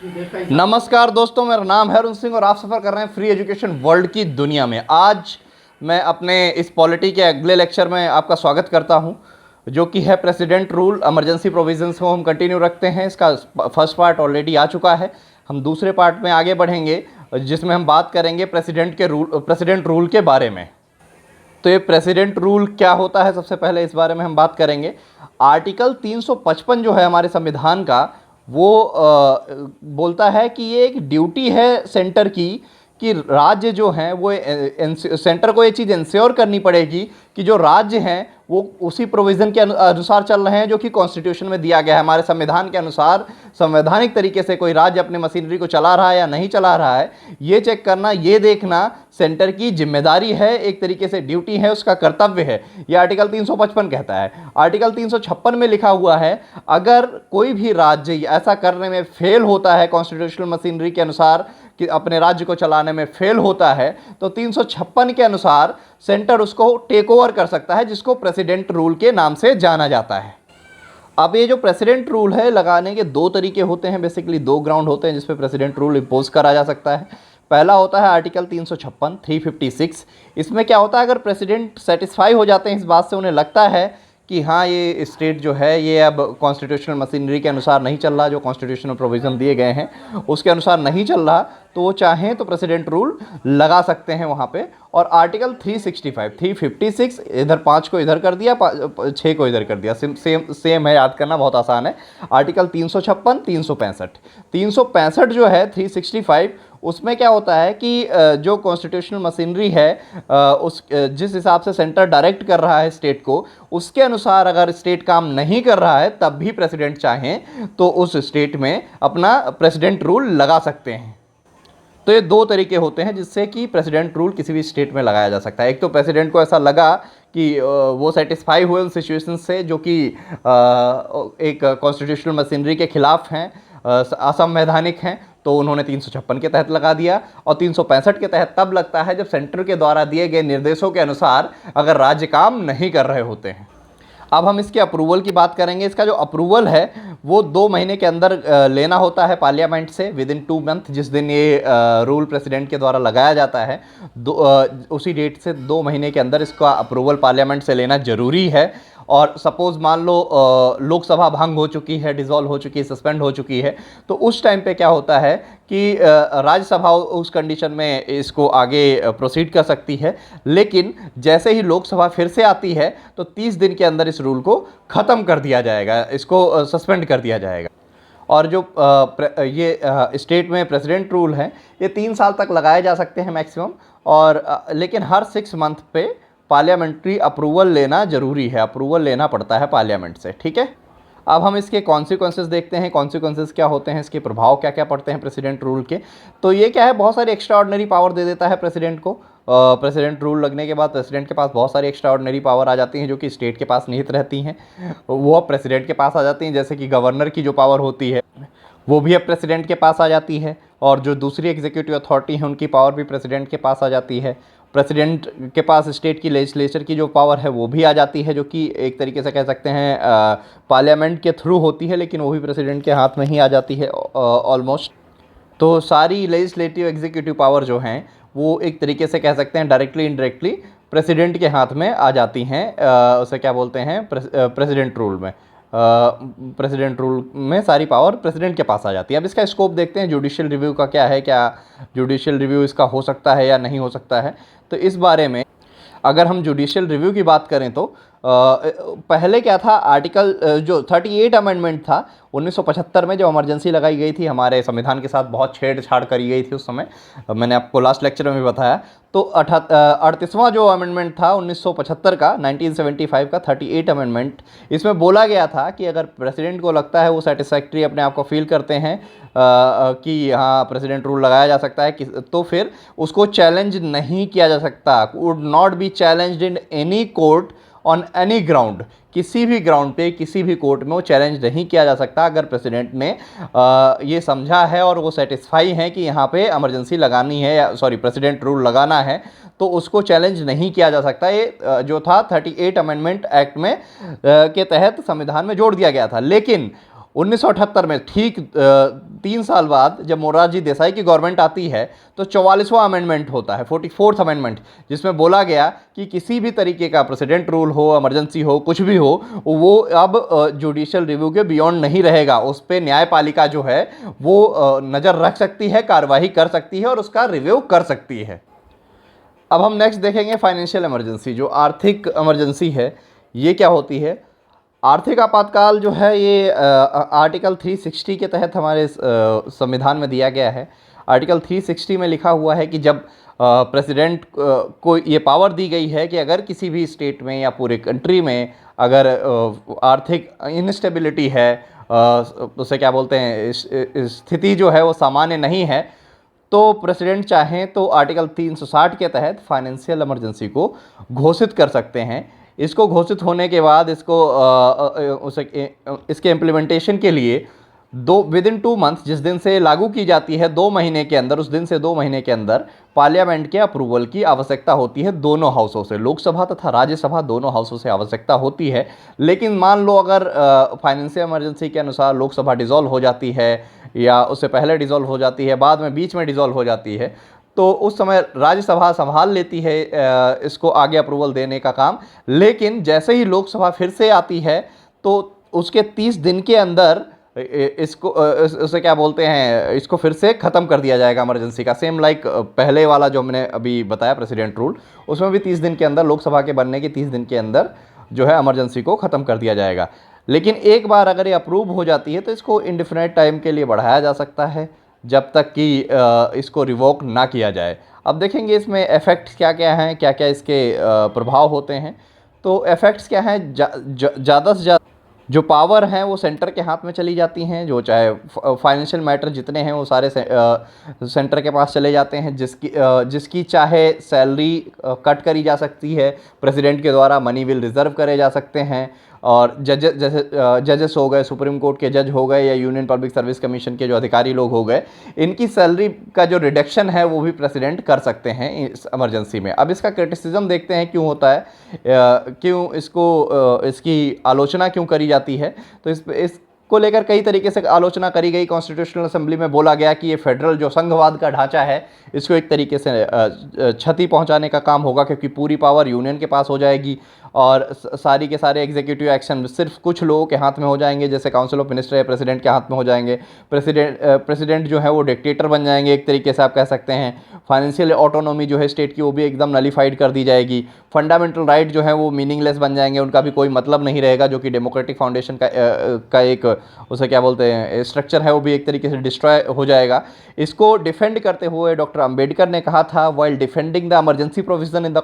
नमस्कार दोस्तों, मेरा नाम है अरुण सिंह और आप सफ़र कर रहे हैं फ्री एजुकेशन वर्ल्ड की दुनिया में। आज मैं अपने इस पॉलिटी के अगले लेक्चर में आपका स्वागत करता हूं, जो कि है प्रेसिडेंट रूल इमरजेंसी प्रोविजंस को हम कंटिन्यू रखते हैं। इसका फर्स्ट पार्ट ऑलरेडी आ चुका है। हम दूसरे पार्ट में आगे बढ़ेंगे, जिसमें हम बात करेंगे प्रेसिडेंट रूल के बारे में। तो ये प्रेसिडेंट रूल क्या होता है, सबसे पहले इस बारे में हम बात करेंगे। आर्टिकल 355 जो है हमारे संविधान का, वो बोलता है कि ये एक ड्यूटी है सेंटर की कि राज्य जो हैं वो सेंटर को ये चीज़ इंश्योर करनी पड़ेगी कि जो राज्य हैं वो उसी प्रोविज़न के अनुसार चल रहे हैं जो कि कॉन्स्टिट्यूशन में दिया गया है। हमारे संविधान के अनुसार संवैधानिक तरीके से कोई राज्य अपने मशीनरी को चला रहा है या नहीं चला रहा है, ये चेक करना, ये देखना सेंटर की जिम्मेदारी है, एक तरीके से ड्यूटी है, उसका कर्तव्य है। ये आर्टिकल 355 कहता है। आर्टिकल 356 में लिखा हुआ है, अगर कोई भी राज्य ऐसा करने में फेल होता है, कॉन्स्टिट्यूशनल मशीनरी के अनुसार कि अपने राज्य को चलाने में फेल होता है, तो 356 के अनुसार सेंटर उसको टेक ओवर कर सकता है, जिसको प्रेसिडेंट रूल के नाम से जाना जाता है। अब ये जो प्रेसिडेंट रूल है, लगाने के दो तरीके होते हैं, बेसिकली दो ग्राउंड होते हैं जिस पे प्रेसिडेंट रूल इम्पोज करा जा सकता है। पहला होता है आर्टिकल 356 इसमें क्या होता है, अगर प्रेसिडेंट सेटिस्फाई हो जाते हैं इस बात से, उन्हें लगता है कि हाँ ये स्टेट जो है ये अब कॉन्स्टिट्यूशनल मशीनरी के अनुसार नहीं चल रहा, जो कॉन्स्टिट्यूशनल प्रोविज़न दिए गए हैं उसके अनुसार नहीं चल रहा, तो वो चाहें तो प्रेसिडेंट रूल लगा सकते हैं वहाँ पे। और आर्टिकल 356 इधर 5 को इधर कर दिया, 6 को इधर कर दिया, सेम है, याद करना बहुत आसान है। आर्टिकल 356 365 जो है 365, उसमें क्या होता है कि जो कॉन्स्टिट्यूशनल मशीनरी है उस जिस हिसाब से सेंटर डायरेक्ट कर रहा है स्टेट को, उसके अनुसार अगर स्टेट काम नहीं कर रहा है तब भी प्रेसिडेंट चाहें तो उस स्टेट में अपना प्रेसिडेंट रूल लगा सकते हैं। तो ये दो तरीके होते हैं जिससे कि प्रेसिडेंट रूल किसी भी स्टेट में लगाया जा सकता है। एक तो प्रेसिडेंट को ऐसा लगा कि वो सेटिस्फाई हुए उन सिचुएशन से जो कि एक कॉन्स्टिट्यूशनल मशीनरी के खिलाफ हैं, असंवैधानिक हैं, तो उन्होंने 356 के तहत लगा दिया। और 365 के तहत तब लगता है जब सेंटर के द्वारा दिए गए निर्देशों के अनुसार अगर राज्य काम नहीं कर रहे होते हैं। अब हम इसके अप्रूवल की बात करेंगे। इसका जो अप्रूवल है वो 2 महीने के अंदर लेना होता है पार्लियामेंट से, विद इन 2 मंथ। जिस दिन ये रूल प्रेसिडेंट के द्वारा लगाया जाता है, उसी डेट से 2 महीने के अंदर इसका अप्रूवल पार्लियामेंट से लेना जरूरी है। और सपोज़ मान लो लोकसभा भंग हो चुकी है, डिसॉल्व हो चुकी है, सस्पेंड हो चुकी है, तो उस टाइम पे क्या होता है कि राज्यसभा उस कंडीशन में इसको आगे प्रोसीड कर सकती है। लेकिन जैसे ही लोकसभा फिर से आती है तो 30 दिन के अंदर इस रूल को ख़त्म कर दिया जाएगा, इसको सस्पेंड कर दिया जाएगा। और जो ये स्टेट में प्रेसिडेंट रूल है, ये 3 साल तक लगाए जा सकते हैं मैक्सिमम। और लेकिन हर 6 मंथ पे पार्लियामेंट्री अप्रूवल लेना जरूरी है, अप्रूवल लेना पड़ता है पार्लियामेंट से, ठीक है। अब हम इसके कॉन्सिक्वेंसेस देखते हैं। कॉन्सिक्वेंसेस क्या होते हैं, इसके प्रभाव क्या क्या पड़ते हैं प्रेसिडेंट रूल के। तो ये क्या है, बहुत सारी एक्स्ट्रा ऑर्डिनरी पावर दे देता है प्रेसिडेंट को। प्रेसिडेंट रूल लगने के बाद प्रेसिडेंट के पास बहुत सारी एक्स्ट्रा ऑर्डिनरी पावर आ जाती हैं जो कि स्टेट के पास निहित रहती हैं, वो अब प्रेसिडेंट के पास आ जाती हैं। जैसे कि गवर्नर की जो पावर होती है वो भी अब प्रेसिडेंट के पास आ जाती है, और जो दूसरी एग्जीक्यूटिव अथॉरिटी है उनकी पावर भी प्रेसिडेंट के पास आ जाती है। प्रेसिडेंट के पास स्टेट की लेजिस्लेचर की जो पावर है वो भी आ जाती है, जो कि एक तरीके से कह सकते हैं पार्लियामेंट के थ्रू होती है, लेकिन वो भी प्रेसिडेंट के हाथ में ही आ जाती है ऑलमोस्ट। तो सारी लेजिस्लेटिव एग्जीक्यूटिव पावर जो हैं वो एक तरीके से कह सकते हैं डायरेक्टली इनडायरेक्टली प्रेसिडेंट के हाथ में आ जाती हैं। उसे क्या बोलते हैं, प्रेसिडेंट रूल में। प्रेसिडेंट रूल में सारी पावर प्रेसिडेंट के पास आ जाती है। अब इसका स्कोप देखते हैं, जुडिशियल रिव्यू का क्या है, क्या जुडिशियल रिव्यू इसका हो सकता है या नहीं हो सकता है। तो इस बारे में अगर हम जुडिशियल रिव्यू की बात करें तो पहले क्या था, आर्टिकल जो 38 अमेंडमेंट था 1975 में, जो इमरजेंसी लगाई गई थी, हमारे संविधान के साथ बहुत छेड़छाड़ करी गई थी उस समय, मैंने आपको लास्ट लेक्चर में भी बताया। तो 38वां जो अमेंडमेंट था 1975 का, 1975 का 38 अमेंडमेंट, इसमें बोला गया था कि अगर प्रेसिडेंट को लगता है, वो सेटिस्फैक्ट्री अपने आप को फील करते हैं कि हाँ प्रेसिडेंट रूल लगाया जा सकता है, तो फिर उसको चैलेंज नहीं किया जा सकता। Would not be challenged in any court on any ground, किसी भी ग्राउंड पे किसी भी कोर्ट में वो चैलेंज नहीं किया जा सकता। अगर प्रेसिडेंट ने ये समझा है और वो सेटिस्फाई है कि यहाँ पे इमरजेंसी लगानी है, या सॉरी प्रेसिडेंट रूल लगाना है, तो उसको चैलेंज नहीं किया जा सकता। ये जो था 38 अमेंडमेंट एक्ट में के तहत संविधान में जोड़ दिया गया था। लेकिन 1978 में ठीक 3 साल बाद जब मोरारजी देसाई की गवर्नमेंट आती है तो 44वां अमेंडमेंट होता है, 44th अमेंडमेंट, जिसमें बोला गया कि किसी भी तरीके का प्रेसिडेंट रूल हो, इमरजेंसी हो, कुछ भी हो, वो अब जुडिशियल रिव्यू के बियॉन्ड नहीं रहेगा। उस पर न्यायपालिका जो है वो नज़र रख सकती है, कार्रवाई कर सकती है और उसका रिव्यू कर सकती है। अब हम नेक्स्ट देखेंगे फाइनेंशियल इमरजेंसी, जो आर्थिक इमरजेंसी है। ये क्या होती है? आर्थिक आपातकाल जो है ये आर्टिकल 360 के तहत हमारे संविधान में दिया गया है। आर्टिकल 360 में लिखा हुआ है कि जब प्रेसिडेंट को ये पावर दी गई है कि अगर किसी भी स्टेट में या पूरे कंट्री में अगर आर्थिक इनस्टेबिलिटी है, उसे क्या बोलते हैं, स्थिति जो है वो सामान्य नहीं है, तो प्रेसिडेंट चाहें तो आर्टिकल 360 के तहत फाइनेंशियल इमरजेंसी को घोषित कर सकते हैं। इसको घोषित होने के बाद इसके इम्प्लीमेंटेशन के लिए विद इन 2 मंथ्स, जिस दिन से लागू की जाती है 2 महीने के अंदर, उस दिन से 2 महीने के अंदर पार्लियामेंट के अप्रूवल की आवश्यकता होती है। दोनों हाउसों से, लोकसभा तथा राज्यसभा दोनों हाउसों से आवश्यकता होती है। लेकिन मान लो अगर फाइनेंशियल इमरजेंसी के अनुसार लोकसभा डिसॉल्व हो जाती है या उससे पहले डिसॉल्व हो जाती है, बाद में बीच में डिसॉल्व हो जाती है, तो उस समय राज्यसभा संभाल लेती है इसको आगे अप्रूवल देने का काम। लेकिन जैसे ही लोकसभा फिर से आती है तो उसके 30 दिन के अंदर इसको उसे क्या बोलते हैं, इसको फिर से ख़त्म कर दिया जाएगा इमरजेंसी का। सेम लाइक पहले वाला जो मैंने अभी बताया प्रेसिडेंट रूल, उसमें भी 30 दिन के अंदर, लोकसभा के बनने के 30 दिन के अंदर जो है इमरजेंसी को ख़त्म कर दिया जाएगा। लेकिन एक बार अगर ये अप्रूव हो जाती है तो इसको इंडिफिनिट टाइम के लिए बढ़ाया जा सकता है, जब तक कि इसको रिवोक ना किया जाए। अब देखेंगे इसमें इफ़ेक्ट्स क्या क्या हैं, क्या क्या इसके प्रभाव होते हैं। तो इफ़ेक्ट्स क्या हैं? ज़्यादा से ज़्यादा जो पावर हैं वो सेंटर के हाथ में चली जाती हैं। जो चाहे फाइनेंशियल मैटर जितने हैं वो सारे सेंटर के पास चले जाते हैं। जिसकी चाहे सैलरी कट करी जा सकती है प्रेसिडेंट के द्वारा, मनी विल रिज़र्व करे जा सकते हैं। और जजेस हो गए, सुप्रीम कोर्ट के जज हो गए या यूनियन पब्लिक सर्विस कमीशन के जो अधिकारी लोग हो गए, इनकी सैलरी का जो रिडक्शन है वो भी प्रेसिडेंट कर सकते हैं इस इमरजेंसी में। अब इसका क्रिटिसिज्म देखते हैं क्यों होता है, क्यों इसकी आलोचना क्यों करी जाती है। तो इसको लेकर कई तरीके से आलोचना करी गई। कॉन्स्टिट्यूशनल असेंबली में बोला गया कि ये फेडरल जो संघवाद का ढांचा है, इसको एक तरीके से क्षति पहुंचाने का काम होगा, क्योंकि पूरी पावर यूनियन के पास हो जाएगी और सारी के सारे एग्जीक्यूटिव एक्शन सिर्फ कुछ लोगों के हाथ में हो जाएंगे, जैसे काउंसिल ऑफ मिनिस्टर या प्रेसिडेंट के हाथ में हो जाएंगे। प्रेसिडेंट जो है वो डिक्टेटर बन जाएंगे, एक तरीके से आप कह सकते हैं। फाइनेंशियल ऑटोनॉमी जो है स्टेट की, वो भी एकदम नलीफाइड कर दी जाएगी। फंडामेंटल राइट जो है वो मीनिंगलेस बन जाएंगे, उनका भी कोई मतलब नहीं रहेगा, जो कि डेमोक्रेटिक फाउंडेशन का एक उसे क्या बोलते हैं स्ट्रक्चर है, वो भी एक तरीके से डिस्ट्रॉय हो जाएगा। इसको डिफेंड करते हुए डॉक्टर अंबेडकर ने कहा था, while defending the emergency provision in the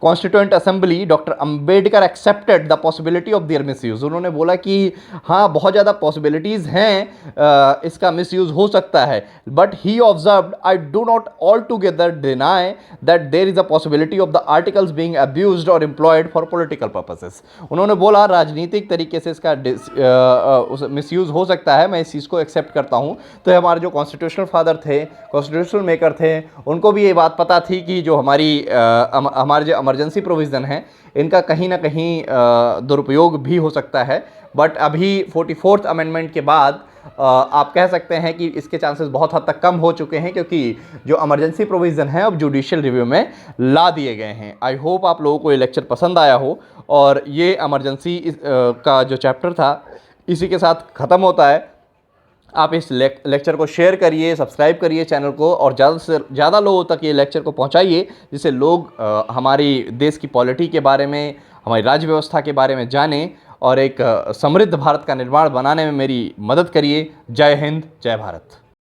constituent assembly, doctor Ambedkar accepted the possibility of their misuse. उन्होंने बोला कि हाँ, बहुत ज़्यादा पॉसिबिलिटीज़ हैं, इसका मिसयूज़ हो सकता है, but he observed, I do not altogether deny that there is a possibility of the articles being abused or employed for political purposes. उन्होंने बोला राजनीतिक तरीके से इसका मिसयूज़ हो सकता है, मैं इस चीज़ को एक्सेप्ट करता हूँ। तो हमारे जो कॉन्स्टिट्यूशनल फादर थे, कॉन्स्टिट्यूशनल मेकर थे, उनको भी ये बात पता थी कि जो हमारे जो इमरजेंसी प्रोविज़न है, इनका कहीं ना कहीं दुरुपयोग भी हो सकता है। बट अभी 44th अमेंडमेंट के बाद आप कह सकते हैं कि इसके चांसेस बहुत हद तक कम हो चुके हैं, क्योंकि जो इमरजेंसी प्रोविज़न है अब जुडिशियल रिव्यू में ला दिए गए हैं। आई होप आप लोगों को ये लेक्चर पसंद आया हो, और ये इमरजेंसी का जो चैप्टर था इसी के साथ ख़त्म होता है। आप इस लेक्चर को शेयर करिए, सब्सक्राइब करिए चैनल को, और ज़्यादा से ज़्यादा लोगों तक ये लेक्चर को पहुंचाइए, जिससे लोग हमारी देश की पॉलिटी के बारे में, हमारी राज्य व्यवस्था के बारे में जानें और एक समृद्ध भारत का निर्माण बनाने में मेरी मदद करिए। जय हिंद, जय भारत।